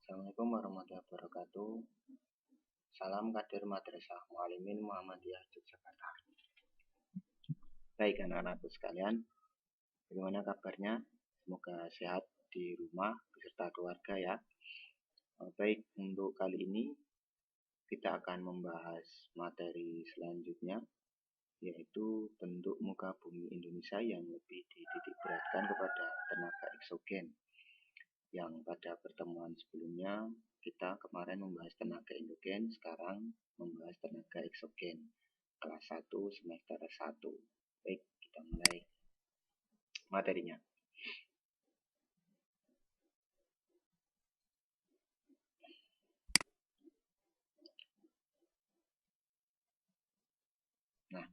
Assalamualaikum warahmatullahi wabarakatuh. Salam Kader Madrasah Muallimin Muhammadiyah Yogyakarta. Baik anak-anakku sekalian, bagaimana kabarnya? Semoga sehat di rumah beserta keluarga ya. Baik, untuk kali ini kita akan membahas materi selanjutnya, yaitu bentuk muka bumi Indonesia yang lebih dititikberatkan kepada tenaga eksogen. Yang pada pertemuan sebelumnya kita kemarin membahas tenaga endogen, sekarang membahas tenaga eksogen kelas 1 semester 1. Baik, kita mulai materinya. Nah,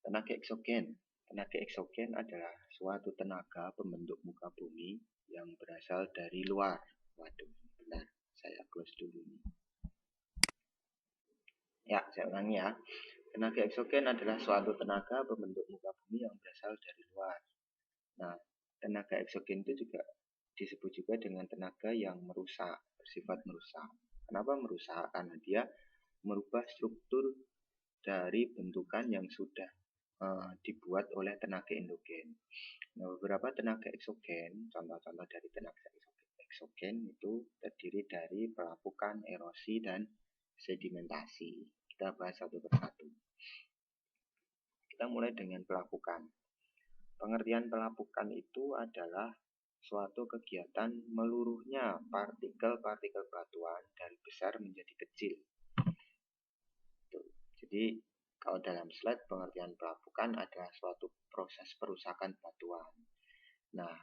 tenaga eksogen. Tenaga eksogen adalah suatu tenaga pembentuk muka bumi yang berasal dari luar. Waduh, benar. Saya close dulu nih. Ya, saya ulangi ya. Tenaga eksogen adalah suatu tenaga pembentuk muka bumi yang berasal dari luar. Nah, tenaga eksogen itu juga disebut juga dengan tenaga yang merusak, bersifat merusak. Kenapa merusak? Karena dia merubah struktur dari bentukan yang sudah dibuat oleh tenaga endogen. Nah, beberapa tenaga eksogen, contoh-contoh dari tenaga eksogen itu terdiri dari pelapukan, erosi, dan sedimentasi. Kita bahas satu persatu. Kita mulai dengan pelapukan. Pengertian pelapukan itu adalah suatu kegiatan meluruhnya partikel-partikel batuan dari besar menjadi kecil. Jadi kalau dalam slide pengertian pelapukan adalah suatu proses perusakan batuan. Nah,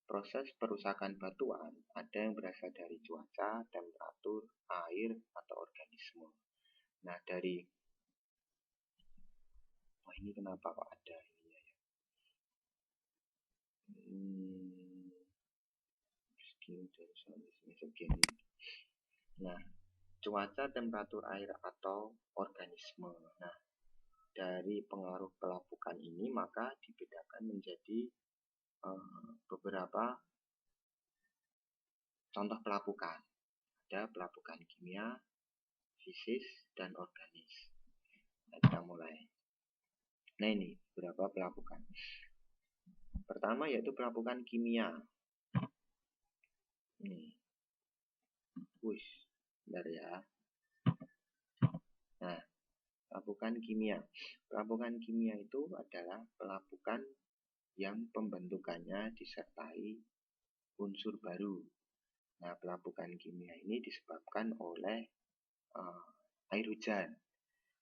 proses perusakan batuan ada yang berasal dari cuaca, temperatur, air, atau organisme. Nah, ini kenapa kok ada ini ya? Nah, cuaca, temperatur air, atau organisme. Nah, dari pengaruh pelapukan ini maka dibedakan menjadi beberapa contoh pelapukan. Ada pelapukan kimia, fisis, dan organis. Nah, kita mulai. Nah, ini beberapa pelapukan. Pertama yaitu pelapukan kimia. Ini. Bentar ya. Nah, pelapukan kimia. Pelapukan kimia itu adalah pelapukan yang pembentukannya disertai unsur baru. Nah, pelapukan kimia ini disebabkan oleh air hujan.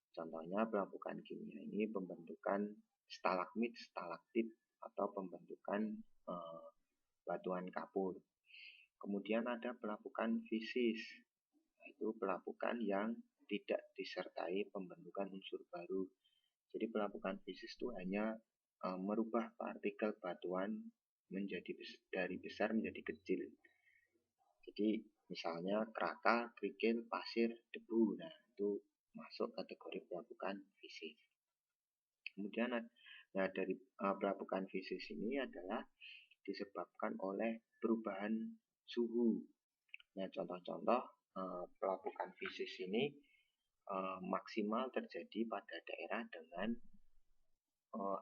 Contohnya pelapukan kimia ini pembentukan stalagmit, stalaktit, atau pembentukan batuan kapur. Kemudian ada pelapukan fisis, yaitu pelapukan yang tidak disertai pembentukan unsur baru. Jadi pelapukan fisis itu hanya merubah partikel batuan dari besar menjadi kecil. Jadi misalnya keraka, kerikil, pasir, debu. Nah, itu masuk kategori pelapukan fisis. Kemudian dari pelapukan fisis ini adalah disebabkan oleh perubahan suhu. Nah, contoh-contoh pelapukan fisis ini maksimal terjadi pada daerah dengan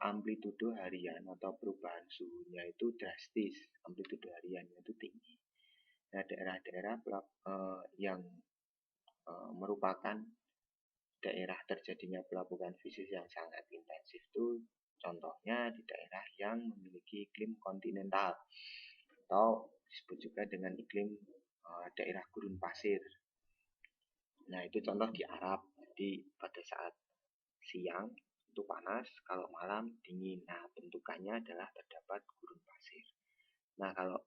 amplitudo harian atau perubahan suhunya itu drastis, amplitudo hariannya itu tinggi. Nah, daerah-daerah yang merupakan daerah terjadinya pelapukan fisis yang sangat intensif itu contohnya di daerah yang memiliki iklim kontinental atau disebut juga dengan iklim daerah gurun pasir. Nah, itu contoh di Arab. Jadi pada saat siang itu panas, kalau malam dingin. Nah, bentukannya adalah terdapat gurun pasir. Nah, kalau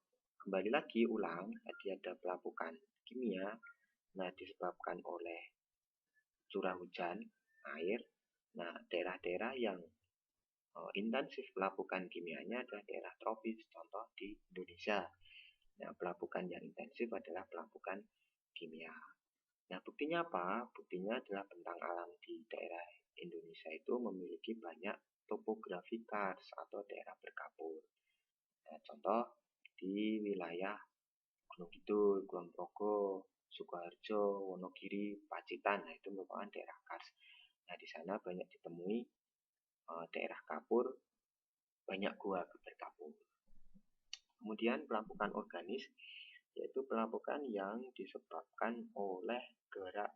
kembali lagi ulang, tadi ada pelapukan kimia. Nah, disebabkan oleh curah hujan, air. Nah, daerah-daerah yang intensif pelapukan kimianya adalah daerah tropis, contoh di Indonesia. Nah, pelapukan yang intensif adalah pelapukan kimia. Nah, buktinya apa? Buktinya adalah bentang alam di daerah Indonesia itu memiliki banyak topografi kars atau daerah berkapur. Nah, contoh di wilayah Gunung Kidul, Kulon Progo, Sukoharjo, Wonogiri, Pacitan. Nah, itu merupakan daerah karst. Nah, di sana banyak ditemui daerah kapur, banyak gua berkapur. Kemudian pelapukan organis, yaitu pelapukan yang disebabkan oleh gerak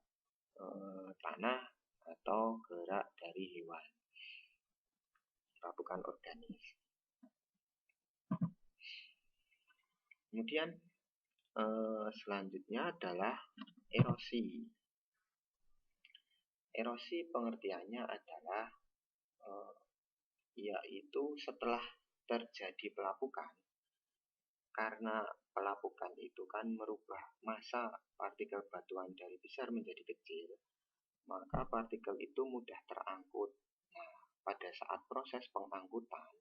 tanah atau gerak dari hewan. Pelapukan organis. Kemudian selanjutnya adalah erosi. Erosi pengertiannya adalah yaitu setelah terjadi pelapukan, karena pelapukan itu kan merubah massa partikel batuan dari besar menjadi kecil, maka partikel itu mudah terangkut. Nah, pada saat proses pengangkutan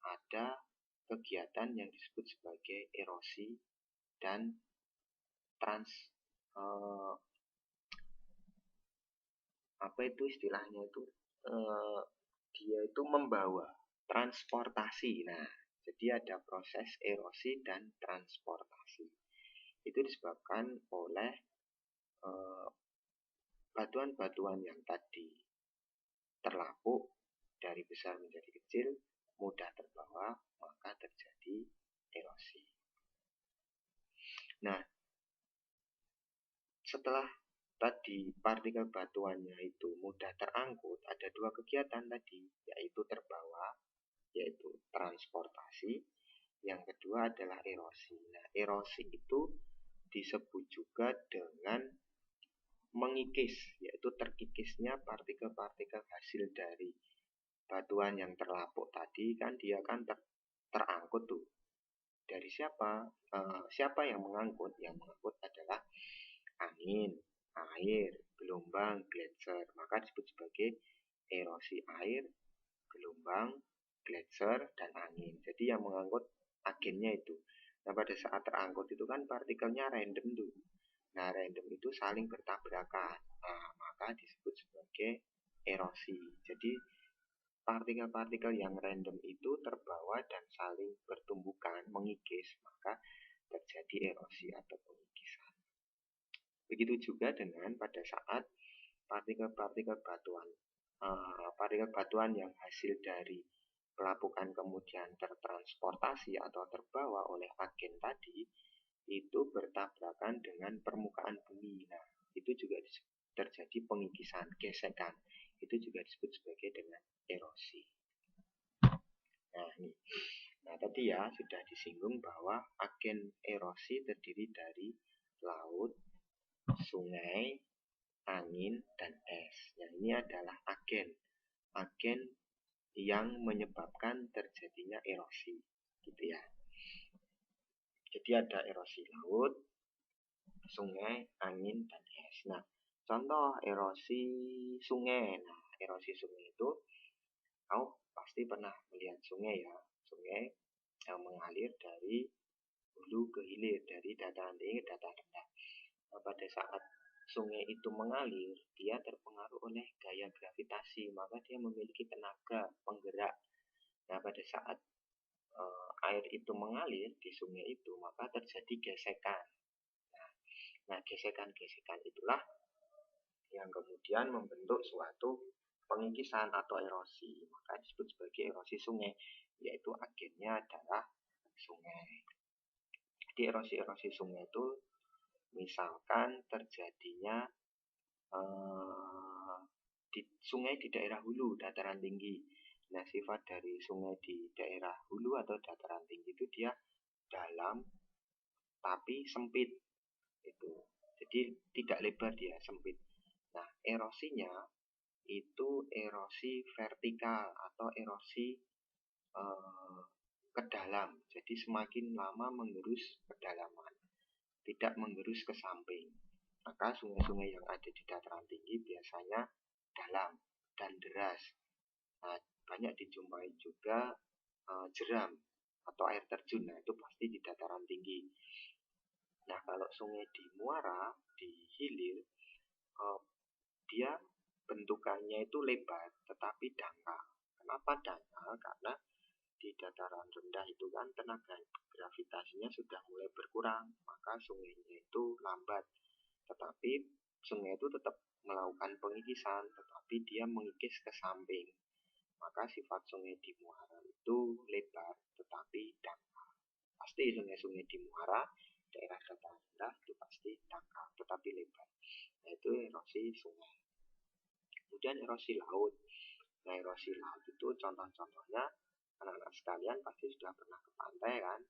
ada kegiatan yang disebut sebagai erosi dan apa itu istilahnya itu dia itu membawa transportasi. Nah, jadi ada proses erosi dan transportasi. Itu disebabkan oleh batuan-batuan yang tadi terlapuk dari besar menjadi kecil, mudah terbawa, maka terjadi erosi. Nah, setelah tadi partikel batuannya itu mudah terangkut, ada dua kegiatan tadi, yaitu terbawa, yaitu transportasi. Yang kedua adalah erosi. Nah, erosi itu disebut juga dengan mengikis, yaitu terkikisnya partikel-partikel hasil dari batuan yang terlapuk tadi, kan dia kan terangkut tuh. Dari siapa? Siapa yang mengangkut? Yang mengangkut adalah angin, air, gelombang, gletser. Maka disebut sebagai erosi air, gelombang, gletser, dan angin. Jadi yang mengangkut agennya itu. Nah, pada saat terangkut itu kan partikelnya random tuh. Nah, random itu saling bertabrakan. Nah, maka disebut sebagai erosi. Jadi partikel-partikel yang random itu terbawa dan saling bertumbukan, mengikis, maka terjadi erosi atau pengikisan. Begitu juga dengan pada saat partikel-partikel batuan, partikel batuan yang hasil dari pelapukan kemudian tertransportasi atau terbawa oleh agen tadi, itu bertabrakan dengan permukaan bumi. Nah, itu juga terjadi pengikisan, gesekan. Itu juga disebut sebagai dengan erosi. Nah, ini. Nah, tadi ya sudah disinggung bahwa agen erosi terdiri dari laut, sungai, angin, dan es. Nah, ini adalah agen yang menyebabkan terjadinya erosi, gitu ya. Jadi ada erosi laut, sungai, angin, dan es. Nah, contoh erosi sungai. Nah, erosi sungai itu, kamu pasti pernah melihat sungai ya. Sungai yang mengalir dari hulu ke hilir, dari dataran tinggi ke dataran rendah. Nah, pada saat sungai itu mengalir, dia terpengaruh oleh gaya gravitasi, maka dia memiliki tenaga penggerak. Nah, pada saat air itu mengalir di sungai itu, maka terjadi gesekan. Nah, gesekan-gesekan itulah yang kemudian membentuk suatu pengikisan atau erosi. Maka disebut sebagai erosi sungai, yaitu agennya adalah sungai. Jadi erosi-erosi sungai itu misalkan terjadinya di sungai di daerah hulu, dataran tinggi. Nah, sifat dari sungai di daerah hulu atau dataran tinggi itu dia dalam tapi sempit. Itu. Jadi tidak lebar, dia sempit. Nah, erosinya itu erosi vertikal atau erosi ke dalam. Jadi semakin lama menggerus kedalaman, tidak menggerus ke samping. Maka sungai-sungai yang ada di dataran tinggi biasanya dalam dan deras. Nah, banyak dijumpai juga jeram atau air terjun. Nah, itu pasti di dataran tinggi. Nah, kalau sungai di muara, di hilir, dia bentukannya itu lebar tetapi dangkal. Kenapa dangkal? Karena di dataran rendah itu kan tenaga gravitasinya sudah mulai berkurang, maka sungainya itu lambat. Tetapi sungai itu tetap melakukan pengikisan, tetapi dia mengikis ke samping. Maka sifat sungai di muara itu lebar, tetapi dangkal. Pasti sungai-sungai di muara, daerah dataran rendah itu pasti dangkal, tetapi lebar. Nah, itu erosi sungai. Kemudian erosi laut. Nah, erosi laut itu contoh-contohnya, anak-anak sekalian pasti sudah pernah ke pantai kan,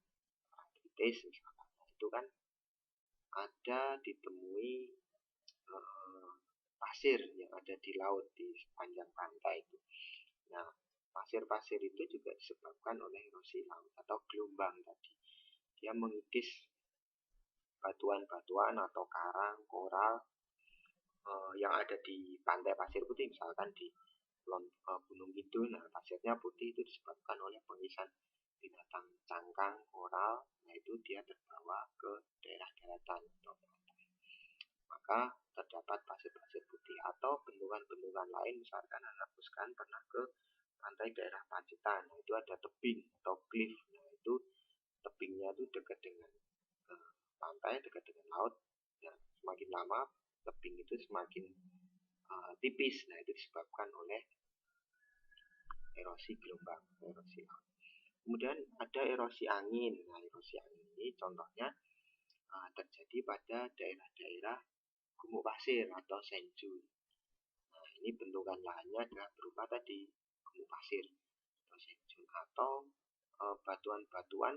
Kritis misalkan. Nah, itu kan ada ditemui pasir yang ada di laut di sepanjang pantai itu. Nah, pasir-pasir itu juga disebabkan oleh erosi laut atau gelombang tadi. Dia mengikis batuan-batuan atau karang, koral yang ada di pantai pasir putih, misalkan di Gunung Kidul. Nah, pasirnya putih itu disebabkan oleh pengikisan binatang cangkang, koral. Nah, itu dia terbawa ke daerah daratan atau pantai. Maka terdapat pasir-pasir putih atau bendungan-bendungan lain. Misalkan anak sekalian pernah ke pantai daerah Pacitan. Nah, itu ada tebing atau cliff. Nah, itu tebingnya itu dekat dengan pantai, dekat dengan laut. Nah, semakin lama tebing itu semakin tipis. Nah, itu disebabkan oleh erosi gelombang, erosi laut. Kemudian ada erosi angin. Nah, erosi angin ini contohnya terjadi pada daerah-daerah gumuk pasir atau sand dune. Nah, ini bentukan lahannya adalah berupa tadi gumuk pasir atau sand dune, atau batuan-batuan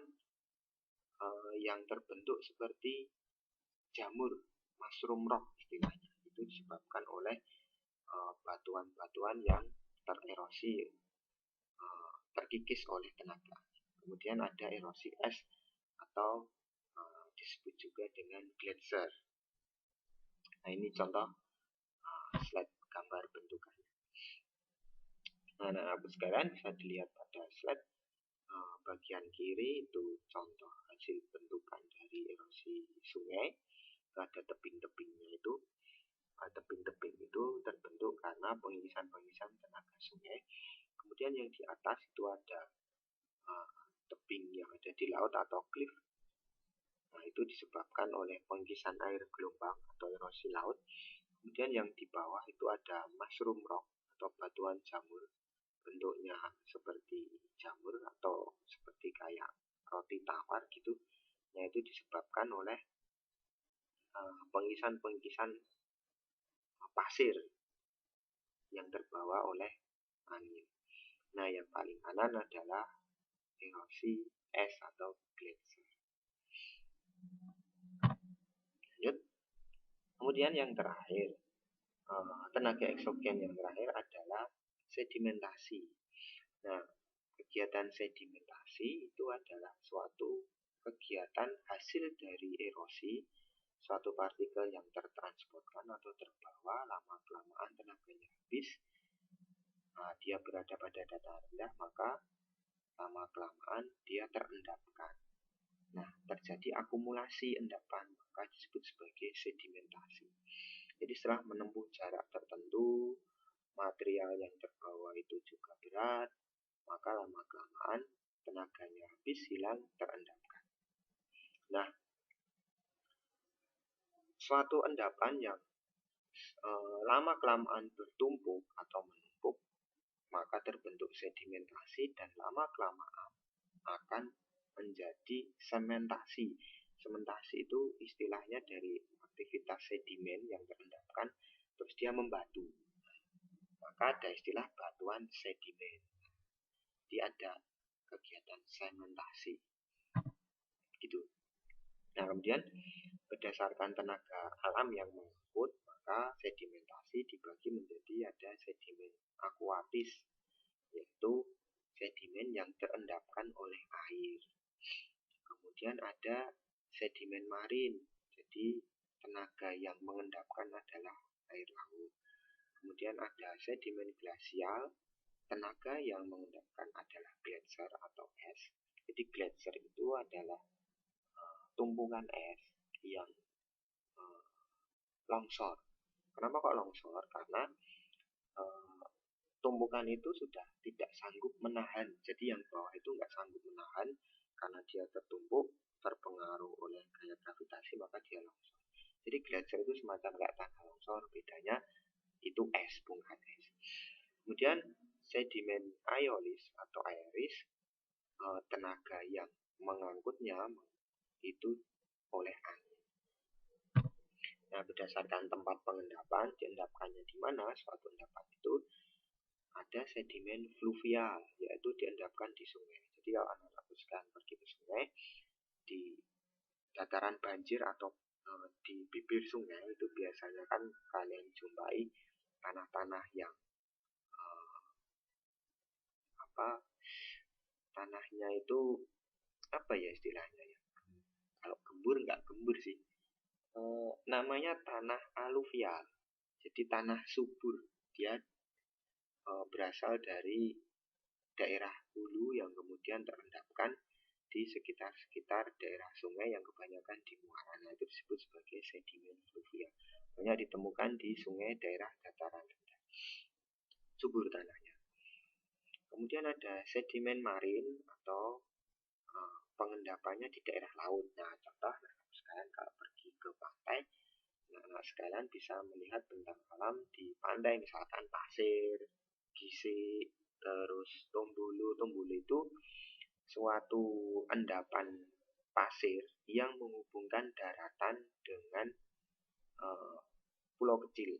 yang terbentuk seperti jamur, mushroom rock istilahnya. Itu disebabkan oleh batuan-batuan yang tererosi, terkikis oleh tenaga. Kemudian ada erosi es atau disebut juga dengan gletser. Nah, ini contoh slide gambar bentukannya. Nah, anak-anak sekalian bisa dilihat pada slide bagian kiri itu contoh hasil bentukan dari erosi sungai. Ada tebing-tebingnya itu. Tebing-tebing itu terbentuk karena pengikisan-pengikisan tenaga sungai. Kemudian yang di atas itu ada tebing yang ada di laut atau cliff. Nah, itu disebabkan oleh pengikisan air gelombang atau erosi laut. Kemudian yang di bawah itu ada mushroom rock atau batuan jamur. Bentuknya seperti jamur atau seperti kayak roti tawar gitu. Nah, itu disebabkan oleh pengikisan-pengikisan pasir yang terbawa oleh angin. Nah, yang paling kanan adalah erosi es atau gletser. Lanjut. Kemudian yang terakhir, tenaga eksogen yang terakhir adalah sedimentasi. Nah, kegiatan sedimentasi itu adalah suatu kegiatan hasil dari erosi suatu partikel yang tertransportkan atau terbawa lama-kelamaan tenaganya habis. Nah, dia berada pada dataran rendah, maka lama-kelamaan dia terendapkan. Nah, terjadi akumulasi endapan, maka disebut sebagai sedimentasi. Jadi setelah menempuh jarak tertentu, material yang terbawa itu juga berat, maka lama-kelamaan tenaganya habis, hilang, terendapkan. Nah, suatu endapan yang lama-kelamaan bertumpuk atau menumpuk, maka terbentuk sedimentasi dan lama-kelamaan akan menjadi sementasi. Sementasi itu istilahnya dari aktivitas sedimen yang terendapkan, terus dia membatu. Maka ada istilah batuan sedimen. Jadi ada kegiatan sementasi. Gitu. Nah, kemudian berdasarkan tenaga alam yang mengangkut, maka sedimentasi dibagi menjadi ada sedimen akuatis, yaitu sedimen yang terendapkan oleh air. Kemudian ada sedimen marin, jadi tenaga yang mengendapkan adalah air laut. Kemudian ada sedimen glasial, tenaga yang mengendapkan adalah gletser atau es. Jadi gletser itu adalah tumpukan es yang longsor. Kenapa kok longsor? Karena tumpukan itu sudah tidak sanggup menahan. Jadi yang bawah itu nggak sanggup menahan karena dia tertumpuk, terpengaruh oleh gaya gravitasi, maka dia longsor. Jadi gletser itu semacam kayak tanah longsor, bedanya itu es, bongkahan es. Kemudian sedimen aeolis atau aeris, tenaga yang mengangkutnya itu oleh angin. Nah, berdasarkan tempat pengendapan, diendapkannya di mana suatu endapan itu, ada sedimen fluvial, yaitu diendapkan di sungai. Jadi kalau anak-anak sekalian pergi ke sungai, di dataran banjir atau di bibir sungai itu biasanya kan kalian jumpai tanah-tanah yang tanahnya itu apa ya istilahnya ya? Kalau gembur nggak gembur sih. Namanya tanah aluvial. Jadi tanah subur. Dia berasal dari daerah hulu yang kemudian terendapkan di sekitar-sekitar daerah sungai yang kebanyakan di muara. Nah, itu disebut sebagai sedimen fluvial. Banyak ditemukan di sungai daerah dataran rendah. Subur tanahnya. Kemudian ada sedimen marin atau pengendapannya di daerah laut. Nah, contoh sekalian kalau pergi ke pantai, anak sekalian bisa melihat bentang alam di pantai, misalkan pasir, gisik, terus tombulu. Tombulu itu suatu endapan pasir yang menghubungkan daratan dengan pulau kecil.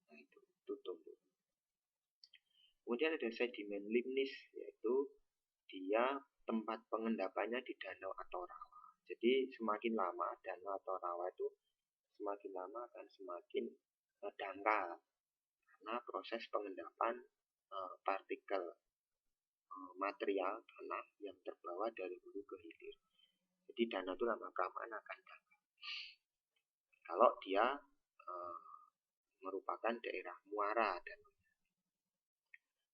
Nah, itu tombulu. Kemudian ada sedimen limnis, yaitu dia tempat pengendapannya di danau atau rawa. Jadi semakin lama danau atau rawa itu semakin lama akan semakin dangkal karena proses pengendapan partikel material tanah yang terbawa dari hulu ke hilir. Jadi danau itu lama-kelamaan akan dangkal. Kalau dia merupakan daerah muara dan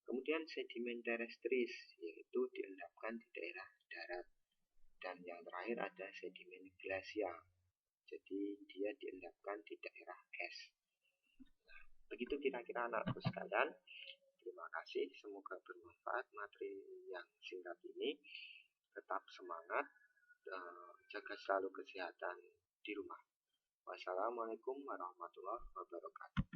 kemudian sedimen terrestris, yaitu diendapkan di daerah darat. Dan yang terakhir ada sedimen glasial. Jadi dia diendapkan di daerah es. Nah, begitu kira-kira anakku sekalian. Terima kasih, semoga bermanfaat materi yang singkat ini. Tetap semangat, jaga selalu kesehatan di rumah. Wassalamualaikum warahmatullahi wabarakatuh.